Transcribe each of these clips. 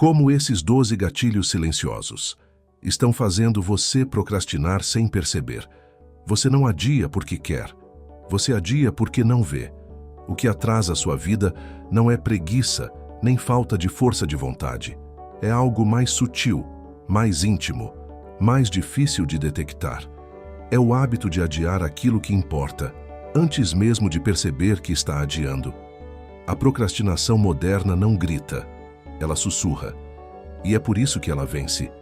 Como esses 12 gatilhos silenciosos estão fazendo você procrastinar sem perceber. Você não adia porque quer, você adia porque não vê. O que atrasa a sua vida não é preguiça, nem falta de força de vontade. É algo mais sutil, mais íntimo, mais difícil de detectar. É o hábito de adiar aquilo que importa, antes mesmo de perceber que está adiando. A procrastinação moderna não grita, ela sussurra. E é por isso que ela vence.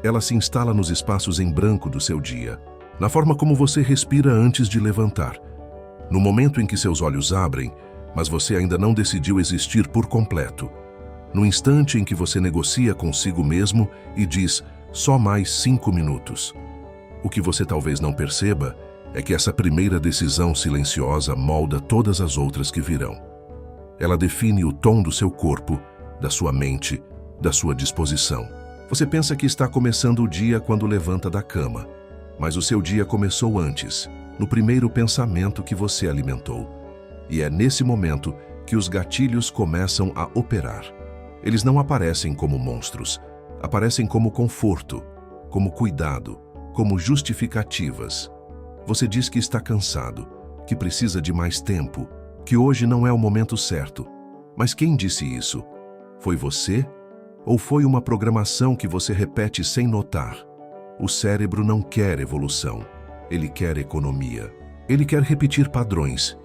Ela se instala nos espaços em branco do seu dia, na forma como você respira antes de levantar, no momento em que seus olhos abrem, mas você ainda não decidiu existir por completo, no instante em que você negocia consigo mesmo e diz, só mais 5 minutos. O que você talvez não perceba é que essa primeira decisão silenciosa molda todas as outras que virão. Ela define o tom do seu corpo, da sua mente, da sua disposição. Você pensa que está começando o dia quando levanta da cama, mas o seu dia começou antes, no primeiro pensamento que você alimentou. E é nesse momento que os gatilhos começam a operar. Eles não aparecem como monstros, aparecem como conforto, como cuidado, como justificativas. Você diz que está cansado, que precisa de mais tempo, que hoje não é o momento certo. Mas quem disse isso? Foi você? Ou foi uma programação que você repete sem notar? O cérebro não quer evolução, ele quer economia. Ele quer repetir padrões,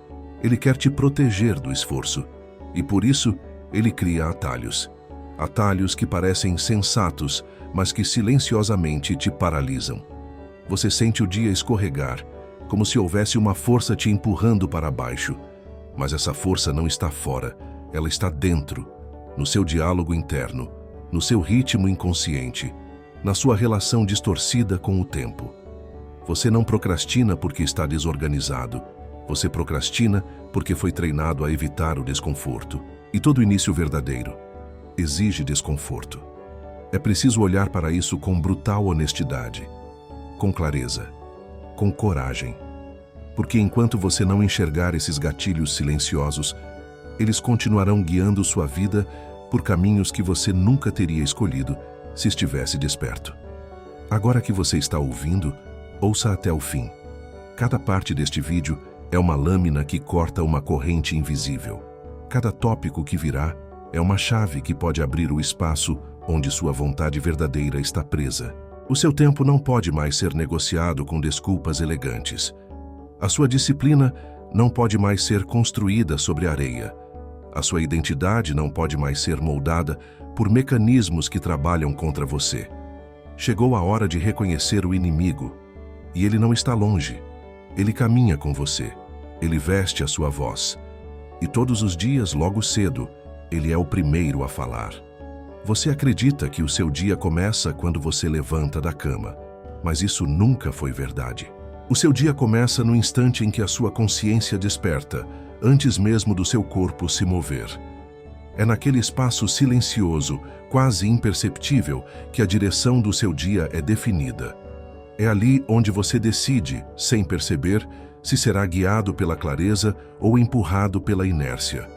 ele quer te proteger do esforço. E por isso, ele cria atalhos. Atalhos que parecem sensatos, mas que silenciosamente te paralisam. Você sente o dia escorregar, como se houvesse uma força te empurrando para baixo. Mas essa força não está fora, ela está dentro, no seu diálogo interno, no seu ritmo inconsciente, na sua relação distorcida com o tempo. Você não procrastina porque está desorganizado. Você procrastina porque foi treinado a evitar o desconforto. E todo início verdadeiro exige desconforto. É preciso olhar para isso com brutal honestidade, com clareza, com coragem. Porque enquanto você não enxergar esses gatilhos silenciosos, eles continuarão guiando sua vida por caminhos que você nunca teria escolhido se estivesse desperto. Agora que você está ouvindo, ouça até o fim. Cada parte deste vídeo é uma lâmina que corta uma corrente invisível. Cada tópico que virá é uma chave que pode abrir o espaço onde sua vontade verdadeira está presa. O seu tempo não pode mais ser negociado com desculpas elegantes. A sua disciplina não pode mais ser construída sobre areia. A sua identidade não pode mais ser moldada por mecanismos que trabalham contra você. Chegou a hora de reconhecer o inimigo. E ele não está longe. Ele caminha com você. Ele veste a sua voz. E todos os dias, logo cedo, ele é o primeiro a falar. Você acredita que o seu dia começa quando você levanta da cama, mas isso nunca foi verdade. O seu dia começa no instante em que a sua consciência desperta, antes mesmo do seu corpo se mover. É naquele espaço silencioso, quase imperceptível, que a direção do seu dia é definida. É ali onde você decide, sem perceber, se será guiado pela clareza ou empurrado pela inércia.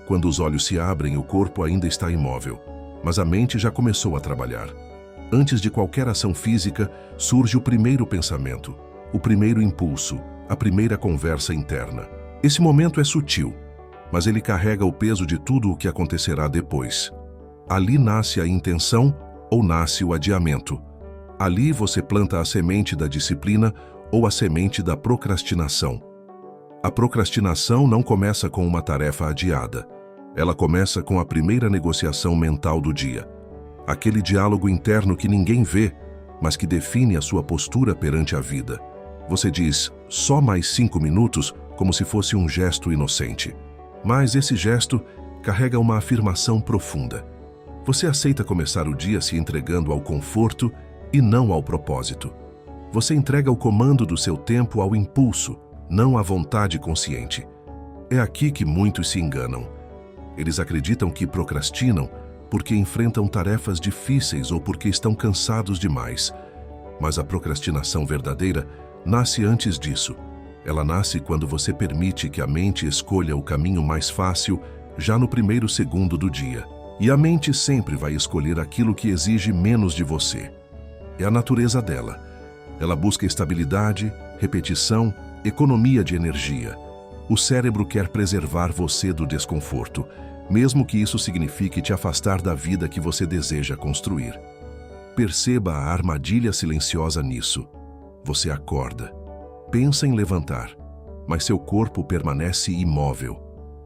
Quando os olhos se abrem, o corpo ainda está imóvel, mas a mente já começou a trabalhar. Antes de qualquer ação física, surge o primeiro pensamento, o primeiro impulso, a primeira conversa interna. Esse momento é sutil, mas ele carrega o peso de tudo o que acontecerá depois. Ali nasce a intenção ou nasce o adiamento. Ali você planta a semente da disciplina ou a semente da procrastinação. A procrastinação não começa com uma tarefa adiada. Ela começa com a primeira negociação mental do dia. Aquele diálogo interno que ninguém vê, mas que define a sua postura perante a vida. Você diz, só mais 5 minutos, como se fosse um gesto inocente. Mas esse gesto carrega uma afirmação profunda. Você aceita começar o dia se entregando ao conforto e não ao propósito. Você entrega o comando do seu tempo ao impulso, não à vontade consciente. É aqui que muitos se enganam. Eles acreditam que procrastinam porque enfrentam tarefas difíceis ou porque estão cansados demais. Mas a procrastinação verdadeira nasce antes disso. Ela nasce quando você permite que a mente escolha o caminho mais fácil já no primeiro segundo do dia. E a mente sempre vai escolher aquilo que exige menos de você. É a natureza dela. Ela busca estabilidade, repetição, economia de energia. O cérebro quer preservar você do desconforto, mesmo que isso signifique te afastar da vida que você deseja construir. Perceba a armadilha silenciosa nisso. Você acorda, pensa em levantar, mas seu corpo permanece imóvel.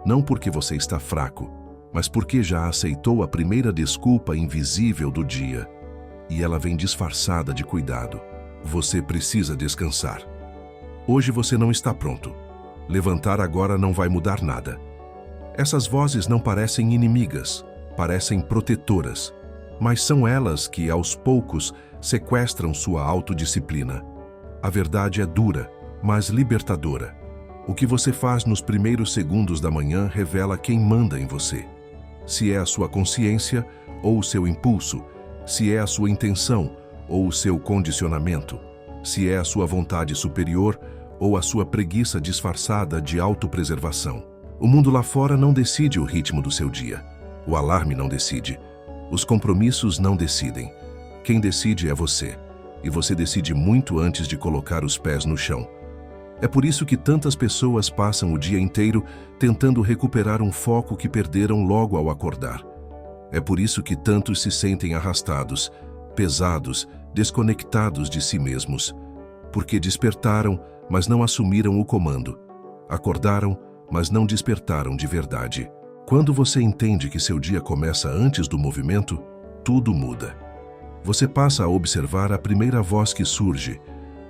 Não porque você está fraco, mas porque já aceitou a primeira desculpa invisível do dia. E ela vem disfarçada de cuidado. Você precisa descansar. Hoje você não está pronto. Levantar agora não vai mudar nada. Essas vozes não parecem inimigas, parecem protetoras, mas são elas que, aos poucos, sequestram sua autodisciplina. A verdade é dura, mas libertadora. O que você faz nos primeiros segundos da manhã revela quem manda em você. Se é a sua consciência ou o seu impulso, se é a sua intenção ou o seu condicionamento, se é a sua vontade superior ou a sua preguiça disfarçada de autopreservação. O mundo lá fora não decide o ritmo do seu dia. O alarme não decide. Os compromissos não decidem. Quem decide é você. E você decide muito antes de colocar os pés no chão. É por isso que tantas pessoas passam o dia inteiro tentando recuperar um foco que perderam logo ao acordar. É por isso que tantos se sentem arrastados, pesados, desconectados de si mesmos. Porque despertaram, mas não assumiram o comando. Acordaram, mas não despertaram de verdade. Quando você entende que seu dia começa antes do movimento, tudo muda. Você passa a observar a primeira voz que surge,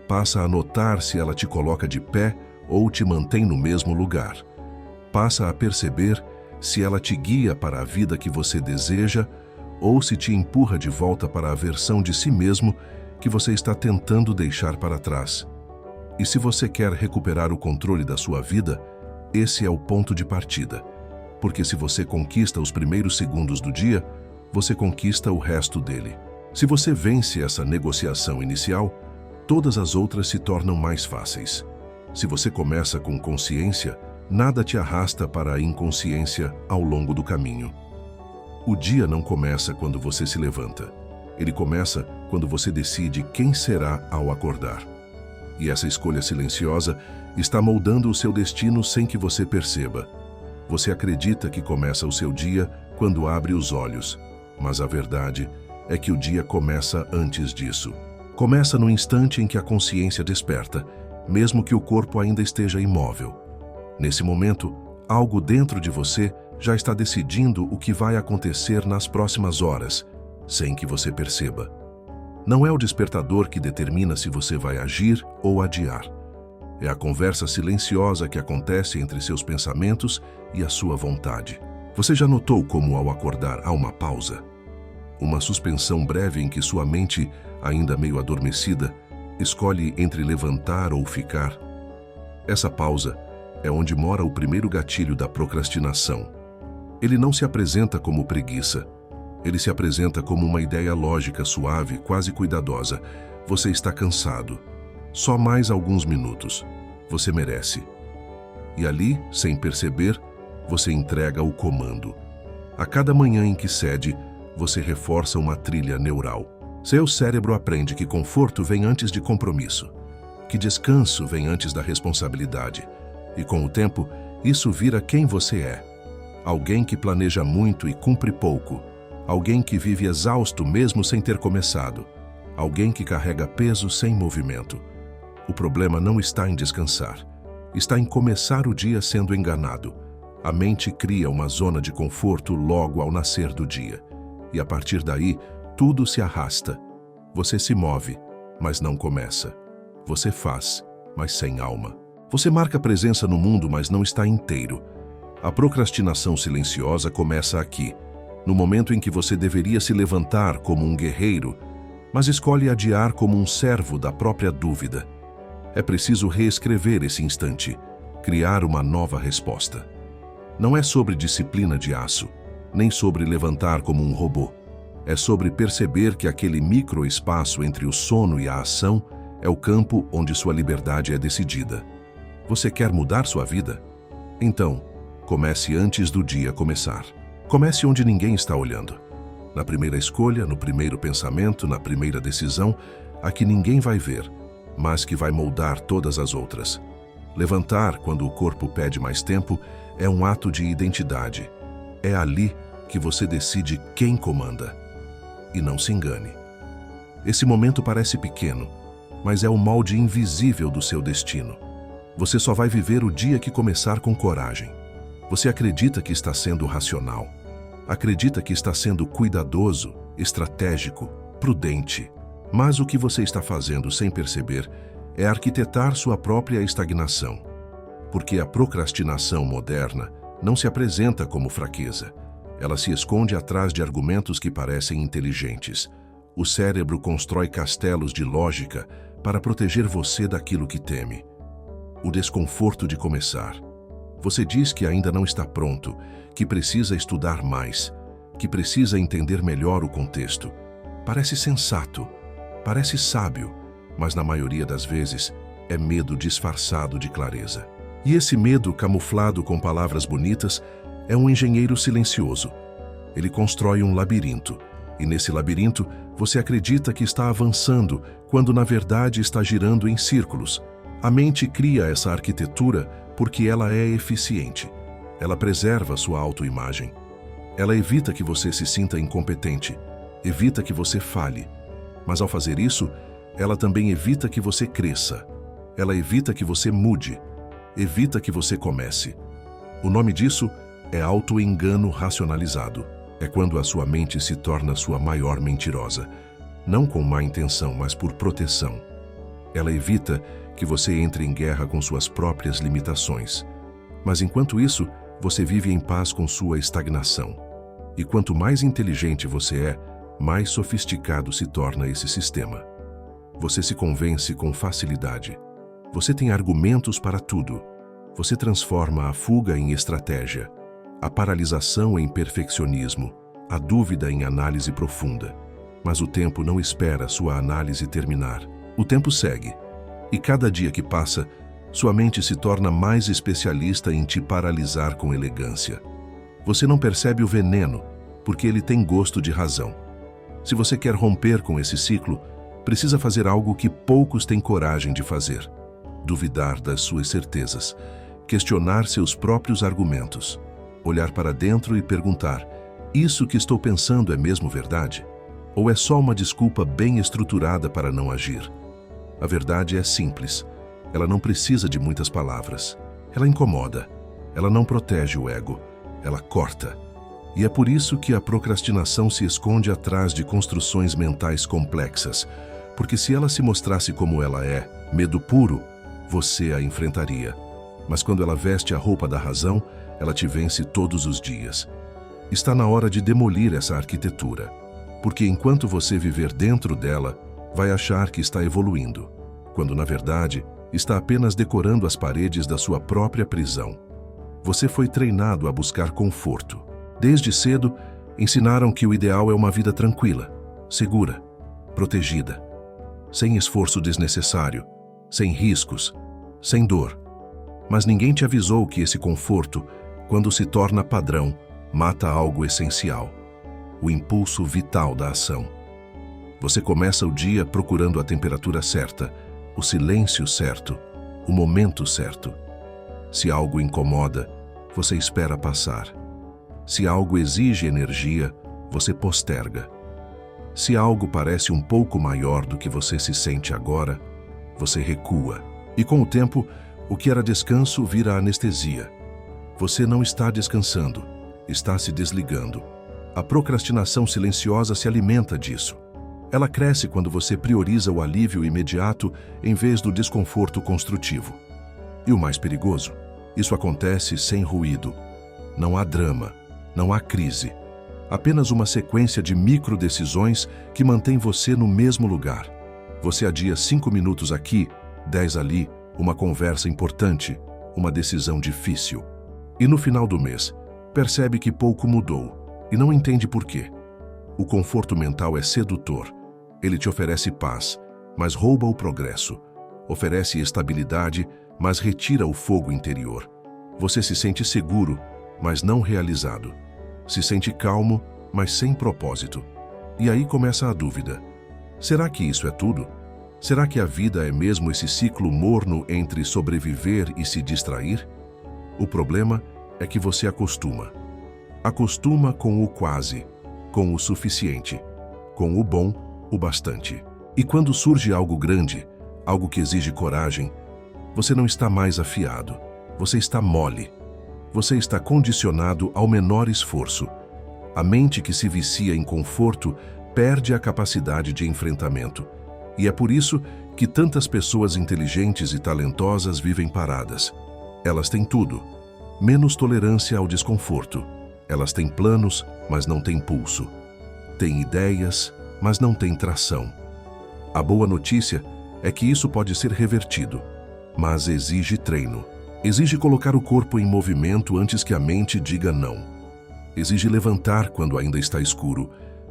passa a notar se ela te coloca de pé ou te mantém no mesmo lugar. Passa a perceber se ela te guia para a vida que você deseja ou se te empurra de volta para a versão de si mesmo que você está tentando deixar para trás. E se você quer recuperar o controle da sua vida, esse é o ponto de partida. Porque se você conquista os primeiros segundos do dia, você conquista o resto dele. Se você vence essa negociação inicial, todas as outras se tornam mais fáceis. Se você começa com consciência, nada te arrasta para a inconsciência ao longo do caminho. O dia não começa quando você se levanta. Ele começa quando você decide quem será ao acordar. E essa escolha silenciosa está moldando o seu destino sem que você perceba. Você acredita que começa o seu dia quando abre os olhos, mas a verdade é que o dia começa antes disso. Começa no instante em que a consciência desperta, mesmo que o corpo ainda esteja imóvel. Nesse momento, algo dentro de você já está decidindo o que vai acontecer nas próximas horas, sem que você perceba. Não é o despertador que determina se você vai agir ou adiar. É a conversa silenciosa que acontece entre seus pensamentos e a sua vontade. Você já notou como, ao acordar, há uma pausa? Uma suspensão breve em que sua mente, ainda meio adormecida, escolhe entre levantar ou ficar. Essa pausa é onde mora o primeiro gatilho da procrastinação. Ele não se apresenta como preguiça. Ele se apresenta como uma ideia lógica, suave, quase cuidadosa. Você está cansado. Só mais alguns minutos. Você merece. E ali, sem perceber, você entrega o comando. A cada manhã em que cede, você reforça uma trilha neural. Seu cérebro aprende que conforto vem antes de compromisso, que descanso vem antes da responsabilidade. E com o tempo, isso vira quem você é. Alguém que planeja muito e cumpre pouco. Alguém que vive exausto mesmo sem ter começado. Alguém que carrega peso sem movimento. O problema não está em descansar. Está em começar o dia sendo enganado. A mente cria uma zona de conforto logo ao nascer do dia. E a partir daí, tudo se arrasta. Você se move, mas não começa. Você faz, mas sem alma. Você marca presença no mundo, mas não está inteiro. A procrastinação silenciosa começa aqui, no momento em que você deveria se levantar como um guerreiro, mas escolhe adiar como um servo da própria dúvida. É preciso reescrever esse instante, criar uma nova resposta. Não é sobre disciplina de aço, nem sobre levantar como um robô. É sobre perceber que aquele microespaço entre o sono e a ação é o campo onde sua liberdade é decidida. Você quer mudar sua vida? Então, comece antes do dia começar. Comece onde ninguém está olhando. Na primeira escolha, no primeiro pensamento, na primeira decisão, a que ninguém vai ver, mas que vai moldar todas as outras. Levantar, quando o corpo pede mais tempo, é um ato de identidade. É ali que você decide quem comanda. E não se engane. Esse momento parece pequeno, mas é o molde invisível do seu destino. Você só vai viver o dia que começar com coragem. Você acredita que está sendo racional. Acredita que está sendo cuidadoso, estratégico, prudente. Mas o que você está fazendo sem perceber é arquitetar sua própria estagnação. Porque a procrastinação moderna não se apresenta como fraqueza. Ela se esconde atrás de argumentos que parecem inteligentes. O cérebro constrói castelos de lógica para proteger você daquilo que teme. O desconforto de começar. Você diz que ainda não está pronto, que precisa estudar mais, que precisa entender melhor o contexto. Parece sensato, parece sábio, mas na maioria das vezes é medo disfarçado de clareza. E esse medo, camuflado com palavras bonitas, é um engenheiro silencioso. Ele constrói um labirinto, e nesse labirinto você acredita que está avançando, quando na verdade está girando em círculos. A mente cria essa arquitetura porque ela é eficiente. Ela preserva sua autoimagem. Ela evita que você se sinta incompetente, evita que você falhe. Mas ao fazer isso, ela também evita que você cresça. Ela evita que você mude, evita que você comece. O nome disso é auto-engano racionalizado. É quando a sua mente se torna sua maior mentirosa, não com má intenção, mas por proteção. Ela evita que você entre em guerra com suas próprias limitações. Mas enquanto isso, você vive em paz com sua estagnação. E quanto mais inteligente você é, mais sofisticado se torna esse sistema. Você se convence com facilidade. Você tem argumentos para tudo. Você transforma a fuga em estratégia, a paralisação em perfeccionismo, a dúvida em análise profunda. Mas o tempo não espera sua análise terminar. O tempo segue. E cada dia que passa, sua mente se torna mais especialista em te paralisar com elegância. Você não percebe o veneno, porque ele tem gosto de razão. Se você quer romper com esse ciclo, precisa fazer algo que poucos têm coragem de fazer: duvidar das suas certezas, questionar seus próprios argumentos, olhar para dentro e perguntar: isso que estou pensando é mesmo verdade? Ou é só uma desculpa bem estruturada para não agir? A verdade é simples. Ela não precisa de muitas palavras. Ela incomoda. Ela não protege o ego. Ela corta. E é por isso que a procrastinação se esconde atrás de construções mentais complexas. Porque se ela se mostrasse como ela é, medo puro, você a enfrentaria. Mas quando ela veste a roupa da razão, ela te vence todos os dias. Está na hora de demolir essa arquitetura. Porque enquanto você viver dentro dela, vai achar que está evoluindo, quando na verdade está apenas decorando as paredes da sua própria prisão. Você foi treinado a buscar conforto. Desde cedo, ensinaram que o ideal é uma vida tranquila, segura, protegida, sem esforço desnecessário, sem riscos, sem dor. Mas ninguém te avisou que esse conforto, quando se torna padrão, mata algo essencial: o impulso vital da ação. Você começa o dia procurando a temperatura certa, o silêncio certo, o momento certo. Se algo incomoda, você espera passar. Se algo exige energia, você posterga. Se algo parece um pouco maior do que você se sente agora, você recua. E com o tempo, o que era descanso vira anestesia. Você não está descansando, está se desligando. A procrastinação silenciosa se alimenta disso. Ela cresce quando você prioriza o alívio imediato em vez do desconforto construtivo. E o mais perigoso, isso acontece sem ruído. Não há drama, não há crise. Apenas uma sequência de microdecisões que mantém você no mesmo lugar. Você adia 5 minutos aqui, 10 ali, uma conversa importante, uma decisão difícil. E no final do mês, percebe que pouco mudou e não entende por quê. O conforto mental é sedutor. Ele te oferece paz, mas rouba o progresso. Oferece estabilidade, mas retira o fogo interior. Você se sente seguro, mas não realizado. Se sente calmo, mas sem propósito. E aí começa a dúvida. Será que isso é tudo? Será que a vida é mesmo esse ciclo morno entre sobreviver e se distrair? O problema é que você acostuma. Acostuma com o quase, com o suficiente, com o bom, o bastante. E quando surge algo grande, algo que exige coragem, você não está mais afiado, você está mole. Você está condicionado ao menor esforço. A mente que se vicia em conforto perde a capacidade de enfrentamento. E é por isso que tantas pessoas inteligentes e talentosas vivem paradas. Elas têm tudo, menos tolerância ao desconforto. Elas têm planos, mas não têm pulso. Têm ideias, mas não têm tração. A boa notícia é que isso pode ser revertido, mas exige treino. Exige colocar o corpo em movimento antes que a mente diga não. Exige levantar quando ainda está escuro,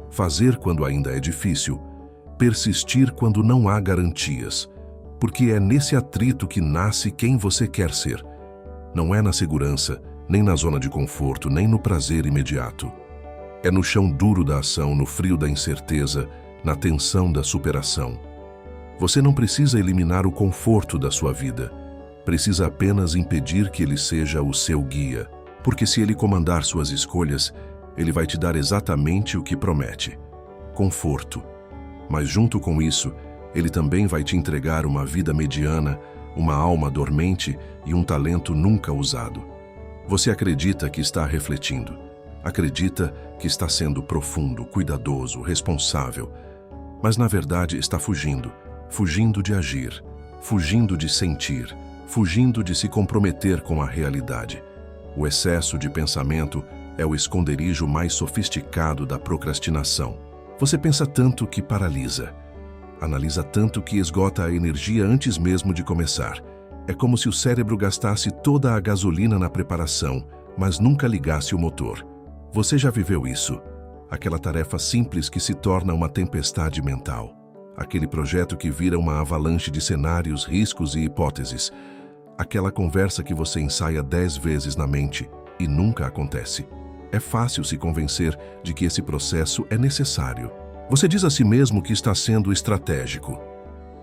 fazer quando ainda é difícil, persistir quando não há garantias, porque é nesse atrito que nasce quem você quer ser. Não é na segurança, nem na zona de conforto, nem no prazer imediato. É no chão duro da ação, no frio da incerteza, na tensão da superação. Você não precisa eliminar o conforto da sua vida. Precisa apenas impedir que ele seja o seu guia. Porque se ele comandar suas escolhas, ele vai te dar exatamente o que promete: conforto. Mas junto com isso, ele também vai te entregar uma vida mediana, uma alma dormente e um talento nunca usado. Você acredita que está refletindo. Acredita que está sendo profundo, cuidadoso, responsável. Mas na verdade está fugindo. Fugindo de agir. Fugindo de sentir. Fugindo de se comprometer com a realidade. O excesso de pensamento é o esconderijo mais sofisticado da procrastinação. Você pensa tanto que paralisa. Analisa tanto que esgota a energia antes mesmo de começar. É como se o cérebro gastasse toda a gasolina na preparação, mas nunca ligasse o motor. Você já viveu isso? Aquela tarefa simples que se torna uma tempestade mental. Aquele projeto que vira uma avalanche de cenários, riscos e hipóteses. Aquela conversa que você ensaia 10 vezes na mente e nunca acontece. É fácil se convencer de que esse processo é necessário. Você diz a si mesmo que está sendo estratégico.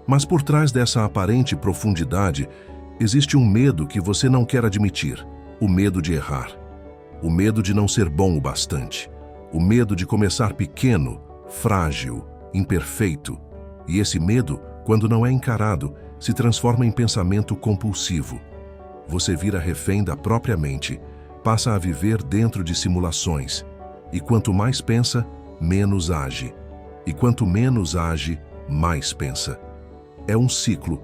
Mas por trás dessa aparente profundidade, existe um medo que você não quer admitir. O medo de errar. O medo de não ser bom o bastante. O medo de começar pequeno, frágil, imperfeito. E esse medo, quando não é encarado, se transforma em pensamento compulsivo. Você vira refém da própria mente, passa a viver dentro de simulações. E quanto mais pensa, menos age. E quanto menos age, mais pensa. É um ciclo,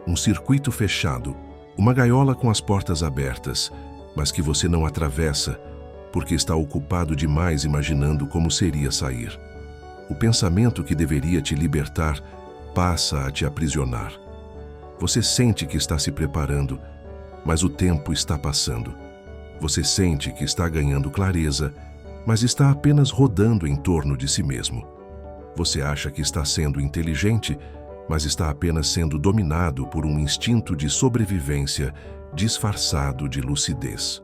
um circuito fechado, uma gaiola com as portas abertas, mas que você não atravessa, porque está ocupado demais imaginando como seria sair. O pensamento que deveria te libertar passa a te aprisionar. Você sente que está se preparando, mas o tempo está passando. Você sente que está ganhando clareza, mas está apenas rodando em torno de si mesmo. Você acha que está sendo inteligente, mas está apenas sendo dominado por um instinto de sobrevivência disfarçado de lucidez.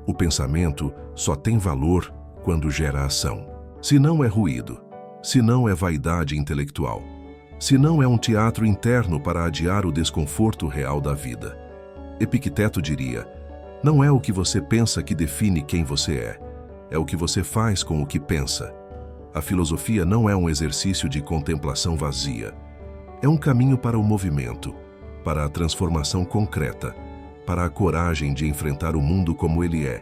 O pensamento só tem valor quando gera ação. Se não é ruído, se não é vaidade intelectual, se não é um teatro interno para adiar o desconforto real da vida. Epicteto diria: não é o que você pensa que define quem você é o que você faz com o que pensa. A filosofia não é um exercício de contemplação vazia. É um caminho para o movimento, para a transformação concreta, para a coragem de enfrentar o mundo como ele é,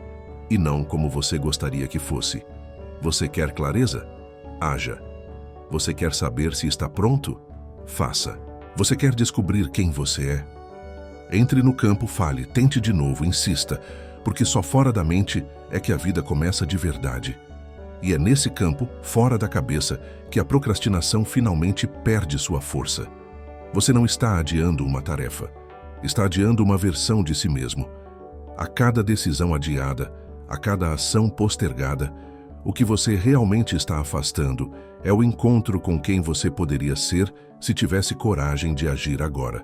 e não como você gostaria que fosse. Você quer clareza? Haja. Você quer saber se está pronto? Faça. Você quer descobrir quem você é? Entre no campo, fale, tente de novo, insista, porque só fora da mente é que a vida começa de verdade. E é nesse campo, fora da cabeça, que a procrastinação finalmente perde sua força. Você não está adiando uma tarefa, está adiando uma versão de si mesmo. A cada decisão adiada, a cada ação postergada, o que você realmente está afastando é o encontro com quem você poderia ser se tivesse coragem de agir agora.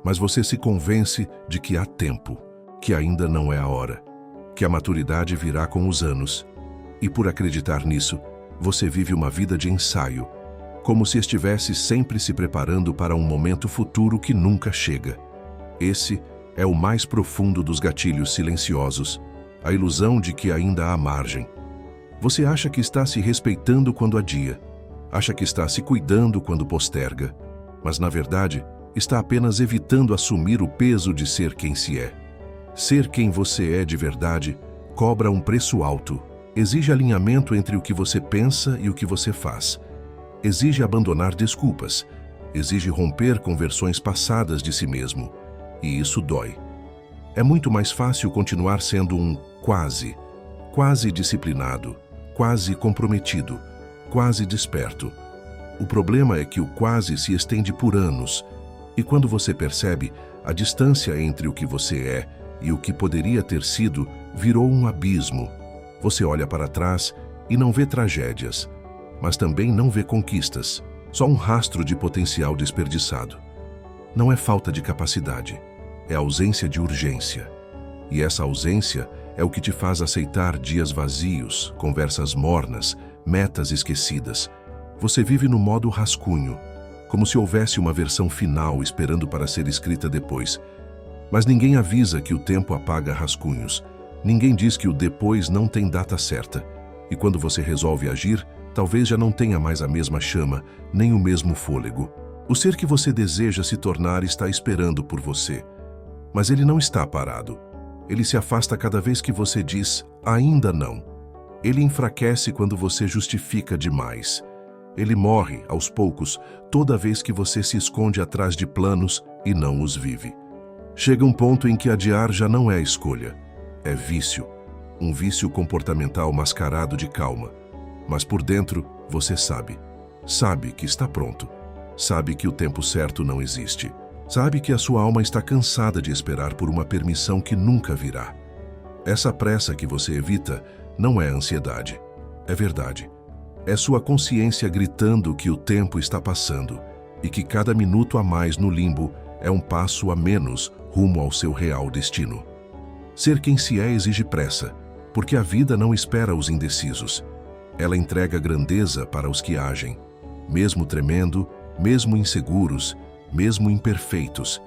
Mas você se convence de que há tempo, que ainda não é a hora, que a maturidade virá com os anos. E por acreditar nisso, você vive uma vida de ensaio, como se estivesse sempre se preparando para um momento futuro que nunca chega. Esse é o mais profundo dos gatilhos silenciosos, a ilusão de que ainda há margem. Você acha que está se respeitando quando adia, acha que está se cuidando quando posterga, mas na verdade está apenas evitando assumir o peso de ser quem se é. Ser quem você é de verdade cobra um preço alto, exige alinhamento entre o que você pensa e o que você faz, exige abandonar desculpas, exige romper com versões passadas de si mesmo, e isso dói. É muito mais fácil continuar sendo um quase disciplinado, quase comprometido, quase desperto. O problema é que o quase se estende por anos, e quando você percebe, a distância entre o que você é e o que poderia ter sido virou um abismo. Você olha para trás e não vê tragédias, mas também não vê conquistas, só um rastro de potencial desperdiçado. Não é falta de capacidade, é ausência de urgência. E essa ausência é o que te faz aceitar dias vazios, conversas mornas, metas esquecidas. Você vive no modo rascunho, como se houvesse uma versão final esperando para ser escrita depois. Mas ninguém avisa que o tempo apaga rascunhos. Ninguém diz que o depois não tem data certa. E quando você resolve agir, talvez já não tenha mais a mesma chama, nem o mesmo fôlego. O ser que você deseja se tornar está esperando por você. Mas ele não está parado. Ele se afasta cada vez que você diz, ainda não. Ele enfraquece quando você justifica demais. Ele morre, aos poucos, toda vez que você se esconde atrás de planos e não os vive. Chega um ponto em que adiar já não é escolha. É vício. Um vício comportamental mascarado de calma. Mas por dentro, você sabe. Sabe que está pronto. Sabe que o tempo certo não existe. Sabe que a sua alma está cansada de esperar por uma permissão que nunca virá. Essa pressa que você evita não é ansiedade. É verdade. É sua consciência gritando que o tempo está passando e que cada minuto a mais no limbo é um passo a menos rumo ao seu real destino. Ser quem se é exige pressa, porque a vida não espera os indecisos. Ela entrega grandeza para os que agem, mesmo tremendo, mesmo inseguros, mesmo imperfeitos.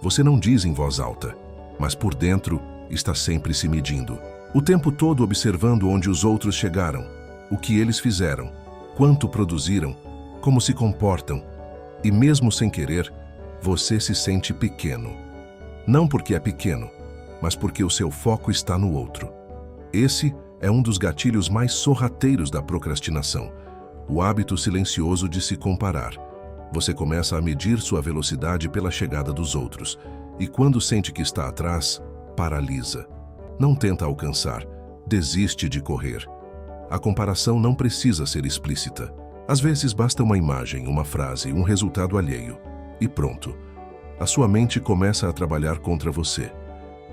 Você não diz em voz alta, mas por dentro está sempre se medindo. O tempo todo observando onde os outros chegaram, o que eles fizeram, quanto produziram, como se comportam. E mesmo sem querer, você se sente pequeno. Não porque é pequeno, mas porque o seu foco está no outro. Esse é um dos gatilhos mais sorrateiros da procrastinação, o hábito silencioso de se comparar. Você começa a medir sua velocidade pela chegada dos outros, e quando sente que está atrás, paralisa. Não tenta alcançar, desiste de correr. A comparação não precisa ser explícita. Às vezes basta uma imagem, uma frase, um resultado alheio. E pronto. A sua mente começa a trabalhar contra você.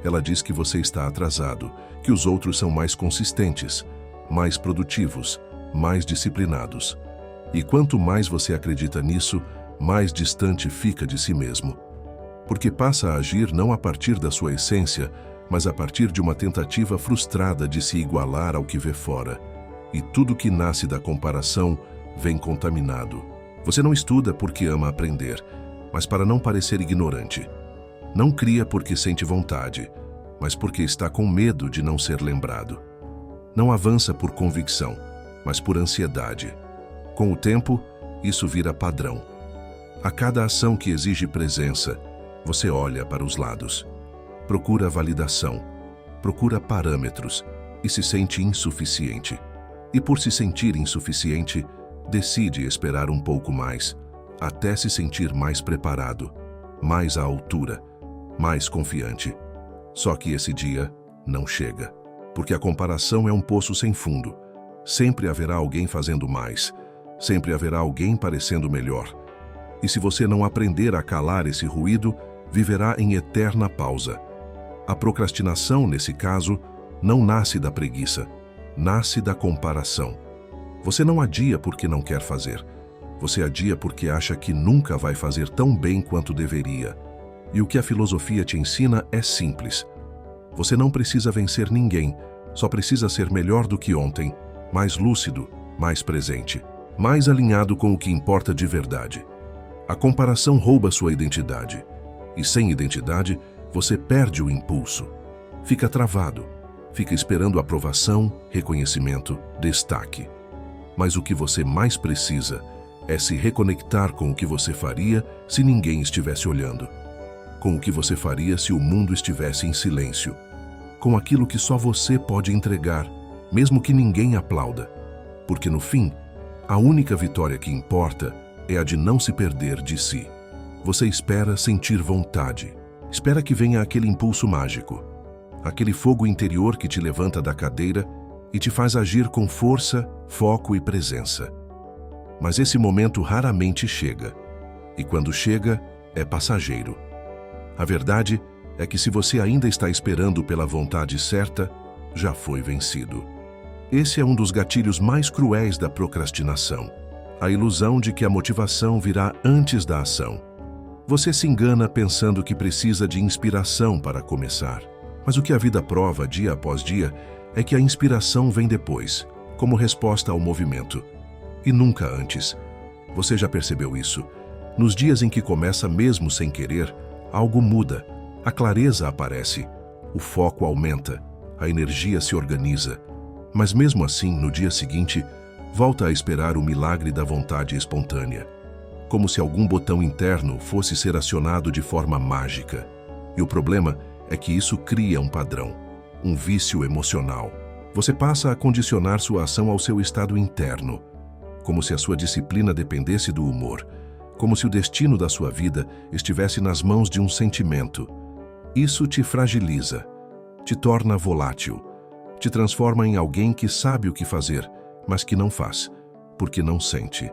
Ela diz que você está atrasado, que os outros são mais consistentes, mais produtivos, mais disciplinados. E quanto mais você acredita nisso, mais distante fica de si mesmo. Porque passa a agir não a partir da sua essência, mas a partir de uma tentativa frustrada de se igualar ao que vê fora. E tudo que nasce da comparação vem contaminado. Você não estuda porque ama aprender, mas para não parecer ignorante. Não cria porque sente vontade, mas porque está com medo de não ser lembrado. Não avança por convicção, mas por ansiedade. Com o tempo, isso vira padrão. A cada ação que exige presença, você olha para os lados. Procura validação, procura parâmetros e se sente insuficiente. E por se sentir insuficiente, decide esperar um pouco mais, até se sentir mais preparado, mais à altura, mais confiante. Só que esse dia não chega, porque a comparação é um poço sem fundo. Sempre haverá alguém fazendo mais, sempre haverá alguém parecendo melhor. E se você não aprender a calar esse ruído, viverá em eterna pausa. A procrastinação, nesse caso, não nasce da preguiça, nasce da comparação. Você não adia porque não quer fazer. Você adia porque acha que nunca vai fazer tão bem quanto deveria. E o que a filosofia te ensina é simples. Você não precisa vencer ninguém, só precisa ser melhor do que ontem, mais lúcido, mais presente, mais alinhado com o que importa de verdade. A comparação rouba sua identidade, e sem identidade, você perde o impulso. Fica travado, fica esperando aprovação, reconhecimento, destaque. Mas o que você mais precisa é se reconectar com o que você faria se ninguém estivesse olhando, com o que você faria se o mundo estivesse em silêncio, com aquilo que só você pode entregar, mesmo que ninguém aplauda. Porque no fim, a única vitória que importa é a de não se perder de si. Você espera sentir vontade, espera que venha aquele impulso mágico, aquele fogo interior que te levanta da cadeira e te faz agir com força, foco e presença. Mas esse momento raramente chega, e quando chega, é passageiro. A verdade é que se você ainda está esperando pela vontade certa, já foi vencido. Esse é um dos gatilhos mais cruéis da procrastinação, a ilusão de que a motivação virá antes da ação. Você se engana pensando que precisa de inspiração para começar, mas o que a vida prova dia após dia é que a inspiração vem depois, como resposta ao movimento, e nunca antes. Você já percebeu isso? Nos dias em que começa mesmo sem querer, algo muda, a clareza aparece, o foco aumenta, a energia se organiza. Mas mesmo assim, no dia seguinte, volta a esperar o milagre da vontade espontânea, como se algum botão interno fosse ser acionado de forma mágica. E o problema é que isso cria um padrão, um vício emocional. Você passa a condicionar sua ação ao seu estado interno, como se a sua disciplina dependesse do humor, como se o destino da sua vida estivesse nas mãos de um sentimento. Isso te fragiliza, te torna volátil, te transforma em alguém que sabe o que fazer, mas que não faz, porque não sente.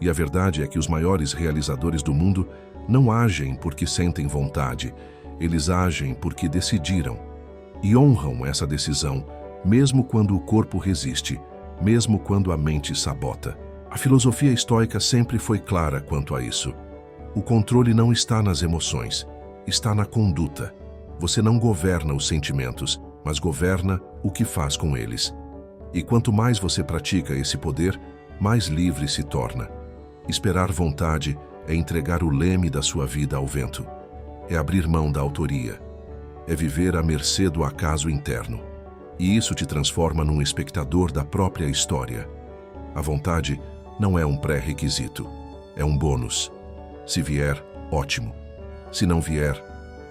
E a verdade é que os maiores realizadores do mundo não agem porque sentem vontade, eles agem porque decidiram. E honram essa decisão, mesmo quando o corpo resiste, mesmo quando a mente sabota. A filosofia estoica sempre foi clara quanto a isso. O controle não está nas emoções, está na conduta. Você não governa os sentimentos, mas governa o que faz com eles. E quanto mais você pratica esse poder, mais livre se torna. Esperar vontade é entregar o leme da sua vida ao vento. É abrir mão da autoria. É viver à mercê do acaso interno. E isso te transforma num espectador da própria história. A vontade não é um pré-requisito, é um bônus. Se vier, ótimo. Se não vier,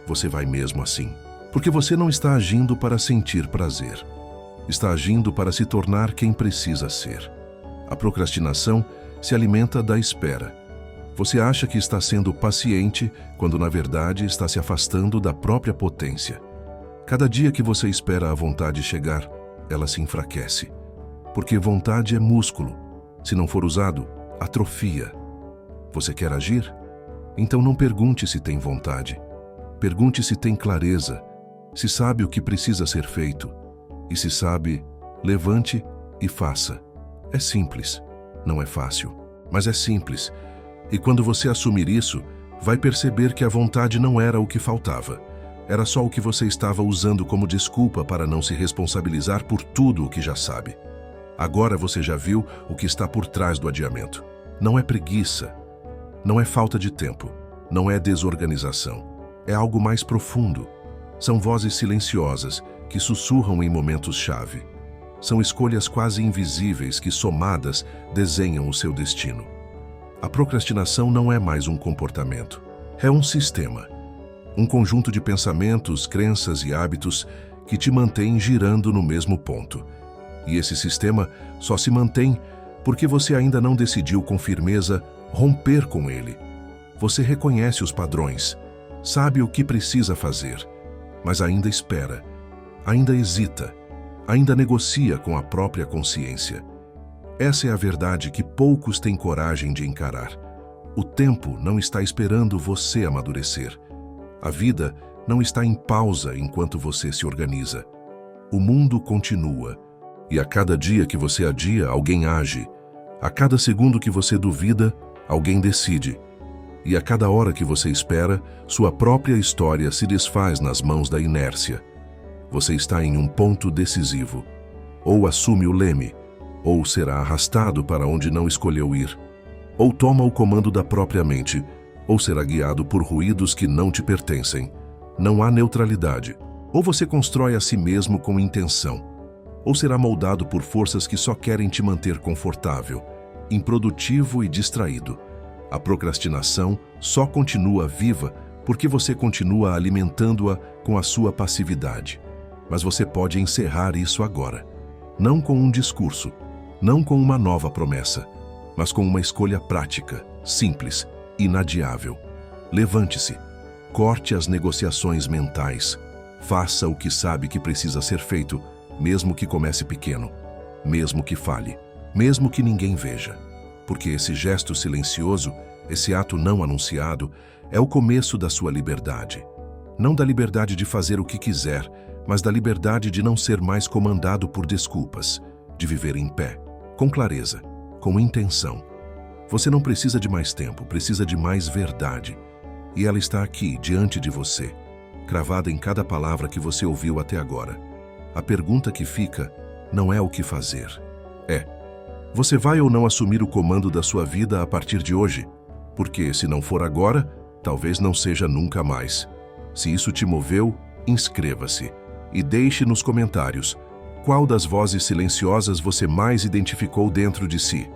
você vai mesmo assim. Porque você não está agindo para sentir prazer. Está agindo para se tornar quem precisa ser. A procrastinação se alimenta da espera. Você acha que está sendo paciente, quando na verdade está se afastando da própria potência. Cada dia que você espera a vontade chegar, ela se enfraquece. Porque vontade é músculo. Se não for usado, atrofia. Você quer agir? Então não pergunte se tem vontade. Pergunte se tem clareza, se sabe o que precisa ser feito. E se sabe, levante e faça. É simples, não é fácil, mas é simples. E quando você assumir isso, vai perceber que a vontade não era o que faltava. Era só o que você estava usando como desculpa para não se responsabilizar por tudo o que já sabe. Agora você já viu o que está por trás do adiamento. Não é preguiça, não é falta de tempo, não é desorganização. É algo mais profundo. São vozes silenciosas que sussurram em momentos-chave. São escolhas quase invisíveis que, somadas, desenham o seu destino. A procrastinação não é mais um comportamento. É um sistema. Um conjunto de pensamentos, crenças e hábitos que te mantém girando no mesmo ponto. E esse sistema só se mantém porque você ainda não decidiu com firmeza romper com ele. Você reconhece os padrões, sabe o que precisa fazer, mas ainda espera, ainda hesita, ainda negocia com a própria consciência. Essa é a verdade que poucos têm coragem de encarar. O tempo não está esperando você amadurecer. A vida não está em pausa enquanto você se organiza. O mundo continua, e a cada dia que você adia, alguém age. A cada segundo que você duvida, alguém decide. E a cada hora que você espera, sua própria história se desfaz nas mãos da inércia. Você está em um ponto decisivo. Ou assume o leme, ou será arrastado para onde não escolheu ir, ou toma o comando da própria mente, ou será guiado por ruídos que não te pertencem. Não há neutralidade. Ou você constrói a si mesmo com intenção, ou será moldado por forças que só querem te manter confortável, improdutivo e distraído. A procrastinação só continua viva porque você continua alimentando-a com a sua passividade. Mas você pode encerrar isso agora. Não com um discurso, não com uma nova promessa, mas com uma escolha prática, simples, inadiável. Levante-se, corte as negociações mentais, faça o que sabe que precisa ser feito, mesmo que comece pequeno, mesmo que falhe, mesmo que ninguém veja. Porque esse gesto silencioso, esse ato não anunciado, é o começo da sua liberdade. Não da liberdade de fazer o que quiser, mas da liberdade de não ser mais comandado por desculpas, de viver em pé, com clareza, com intenção. Você não precisa de mais tempo, precisa de mais verdade. E ela está aqui, diante de você, cravada em cada palavra que você ouviu até agora. A pergunta que fica não é o que fazer. Você vai ou não assumir o comando da sua vida a partir de hoje? Porque, se não for agora, talvez não seja nunca mais. Se isso te moveu, inscreva-se e deixe nos comentários qual das vozes silenciosas você mais identificou dentro de si.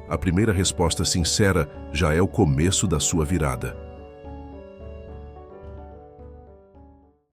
A primeira resposta sincera já é o começo da sua virada.